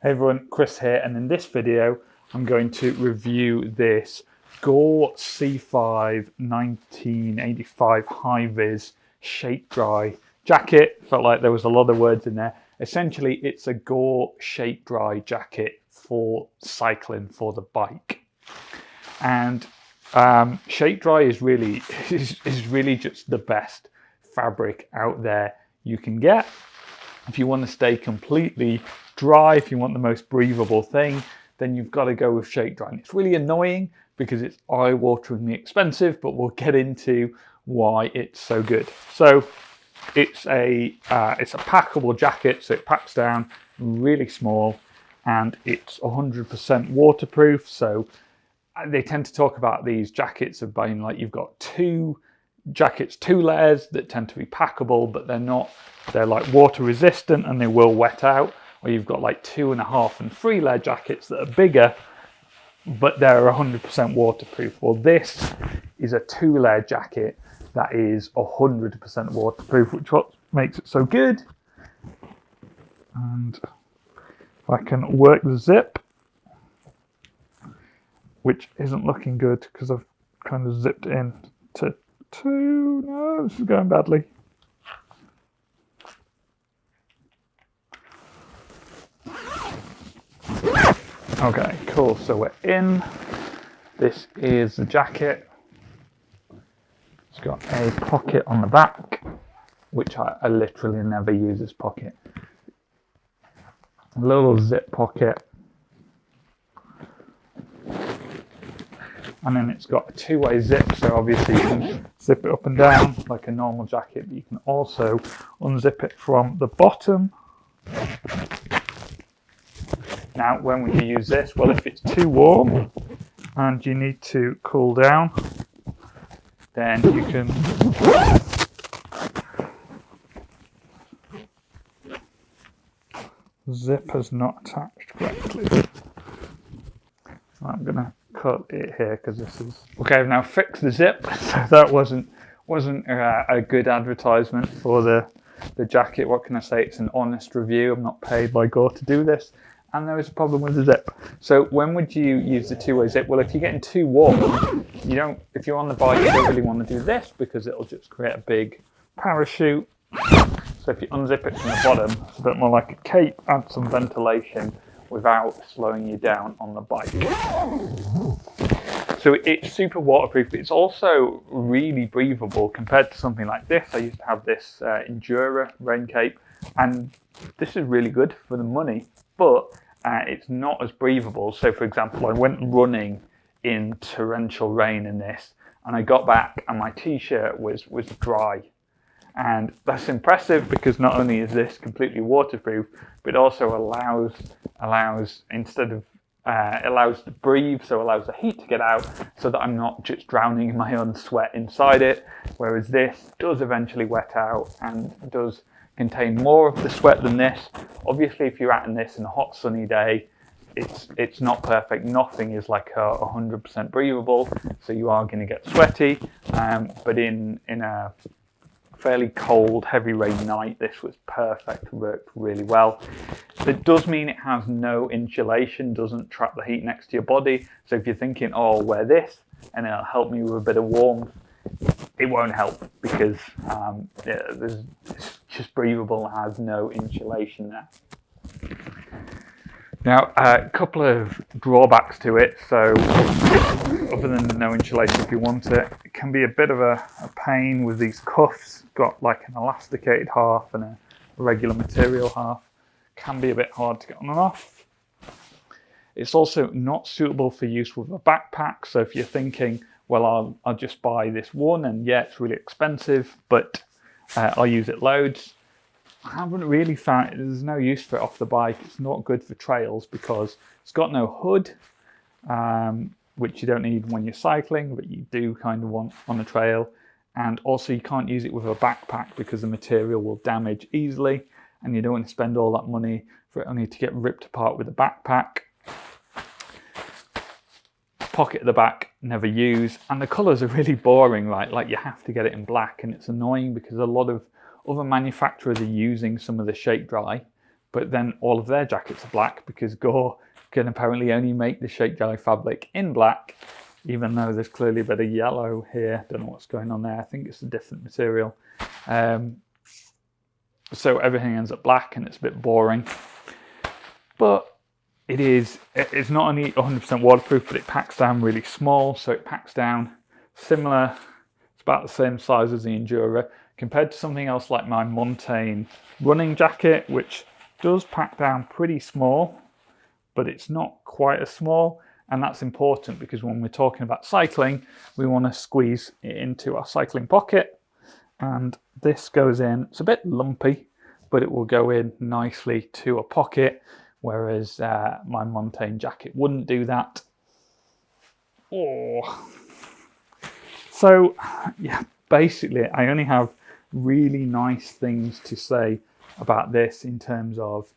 Hey everyone, Chris here, and in this video I'm going to review this Gore C5 1985 high-vis shake-dry jacket. Felt like there was a lot of words in there. Essentially, it's a Gore shake-dry jacket for cycling, for the bike. And shake-dry is really just the best fabric out there you can get. If you want to stay completely dry, if you want the most breathable thing, then you've got to go with shake dry. And it's really annoying because it's eye-wateringly expensive, but we'll get into why it's so good. So it's a packable jacket, so it packs down really small, and it's 100% waterproof. So they tend to talk about these jackets of being like you've got two layers that tend to be packable, but they're not. They're like water resistant and they will wet out. Or you've got like 2.5 and 3 layer jackets that are bigger, but they're 100% waterproof. Well, this is a 2-layer jacket that is 100% waterproof, which what makes it so good. And if I can work the zip, which isn't looking good because I've kind of zipped in to 2. No, this is going badly. Okay, cool. So we're in. This is the jacket. It's got a pocket on the back, which I literally never use this pocket. A little zip pocket. And then it's got a 2-way zip, so obviously you can zip it up and down like a normal jacket, but you can also unzip it from the bottom. Now, when would you use this? Well, if it's too warm and you need to cool down, then you can zip has not attached correctly. I'm gonna cut it here because this is okay. I've now fixed the zip, so that wasn't a good advertisement for the jacket. What can I say? It's an honest review. I'm not paid by Gore to do this. And there is a problem with the zip. So when would you use the 2-way zip? Well, if you're getting too warm, if you're on the bike, you don't really want to do this because it'll just create a big parachute. So if you unzip it from the bottom, it's a bit more like a cape, add some ventilation without slowing you down on the bike. So it's super waterproof, but it's also really breathable compared to something like this. I used to have this Endura rain cape, and this is really good for the money, but it's not as breathable. So for example, I went running in torrential rain in this, and I got back and my t-shirt was dry. And that's impressive because not only is this completely waterproof, but it also allows to breathe, so allows the heat to get out so that I'm not just drowning in my own sweat inside it. Whereas this does eventually wet out and does contain more of the sweat than this. Obviously, if you're out in this in a hot sunny day, it's not perfect. Nothing is like 100% breathable, so you are going to get sweaty. But in a fairly cold, heavy rain night, this was perfect. Worked really well. It does mean it has no insulation, doesn't trap the heat next to your body. So if you're thinking, oh, I'll wear this and it'll help me with a bit of warmth, it won't help because it's just breathable and has no insulation there. Now, a couple of drawbacks to it. So other than the no insulation, if you want it, it can be a bit of a pain with these cuffs. Got like an elasticated half and a regular material half. Can be a bit hard to get on and off. It's also not suitable for use with a backpack. So if you're thinking, well, I'll just buy this one, and yeah, it's really expensive, but I'll use it loads. I haven't really found there's no use for it off the bike. It's not good for trails because it's got no hood, which you don't need when you're cycling, but you do kind of want on a trail. And also you can't use it with a backpack because the material will damage easily, and you don't want to spend all that money for it only to get ripped apart with a backpack. Pocket at the back, never use, and the colours are really boring, right? Like you have to get it in black, and it's annoying because a lot of other manufacturers are using some of the shake dry, but then all of their jackets are black because Gore can apparently only make the Shakedry fabric in black, even though there's clearly a bit of yellow here. Don't know what's going on there. I think it's a different material. So everything ends up black and it's a bit boring. But it's not only 100% waterproof, but it packs down really small. So it packs down similar, it's about the same size as the Endura, compared to something else like my Montane running jacket, which does pack down pretty small, but it's not quite as small. And that's important because when we're talking about cycling, we want to squeeze it into our cycling pocket. And this goes in, it's a bit lumpy, but it will go in nicely to a pocket, whereas my Montane jacket wouldn't do that. Oh. So yeah, basically I only have really nice things to say about this in terms of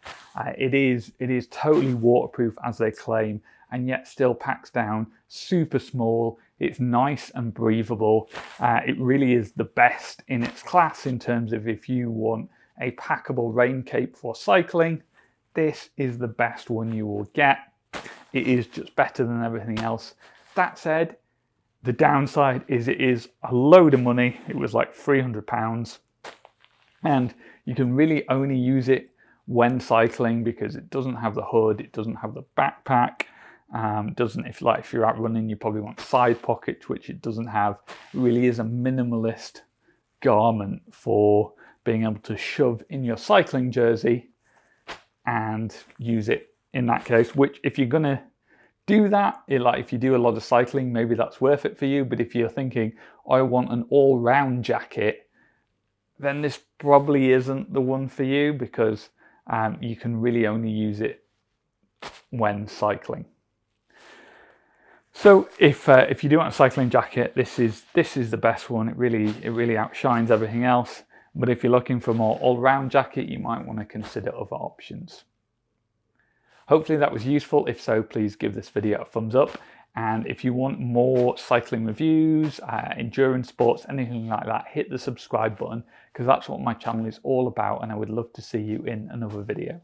it is totally waterproof as they claim, and yet still packs down super small. It's nice and breathable. It really is the best in its class in terms of if you want a packable rain cape for cycling, this is the best one you will get. It is just better than everything else. That said, the downside is it is a load of money. It was like £300, and you can really only use it when cycling because it doesn't have the hood, it doesn't have the backpack. If you're out running, you probably want side pockets, which it doesn't have. It really is a minimalist garment for being able to shove in your cycling jersey and use it in that case, which if you're going to do that, if you do a lot of cycling, maybe that's worth it for you. But if you're thinking, I want an all-round jacket, then this probably isn't the one for you because you can really only use it when cycling. So if you do want a cycling jacket, this is the best one. It really outshines everything else. But if you're looking for a more all-round jacket, you might want to consider other options. Hopefully that was useful. If so, please give this video a thumbs up. And if you want more cycling reviews, endurance sports, anything like that, hit the subscribe button because that's what my channel is all about, and I would love to see you in another video.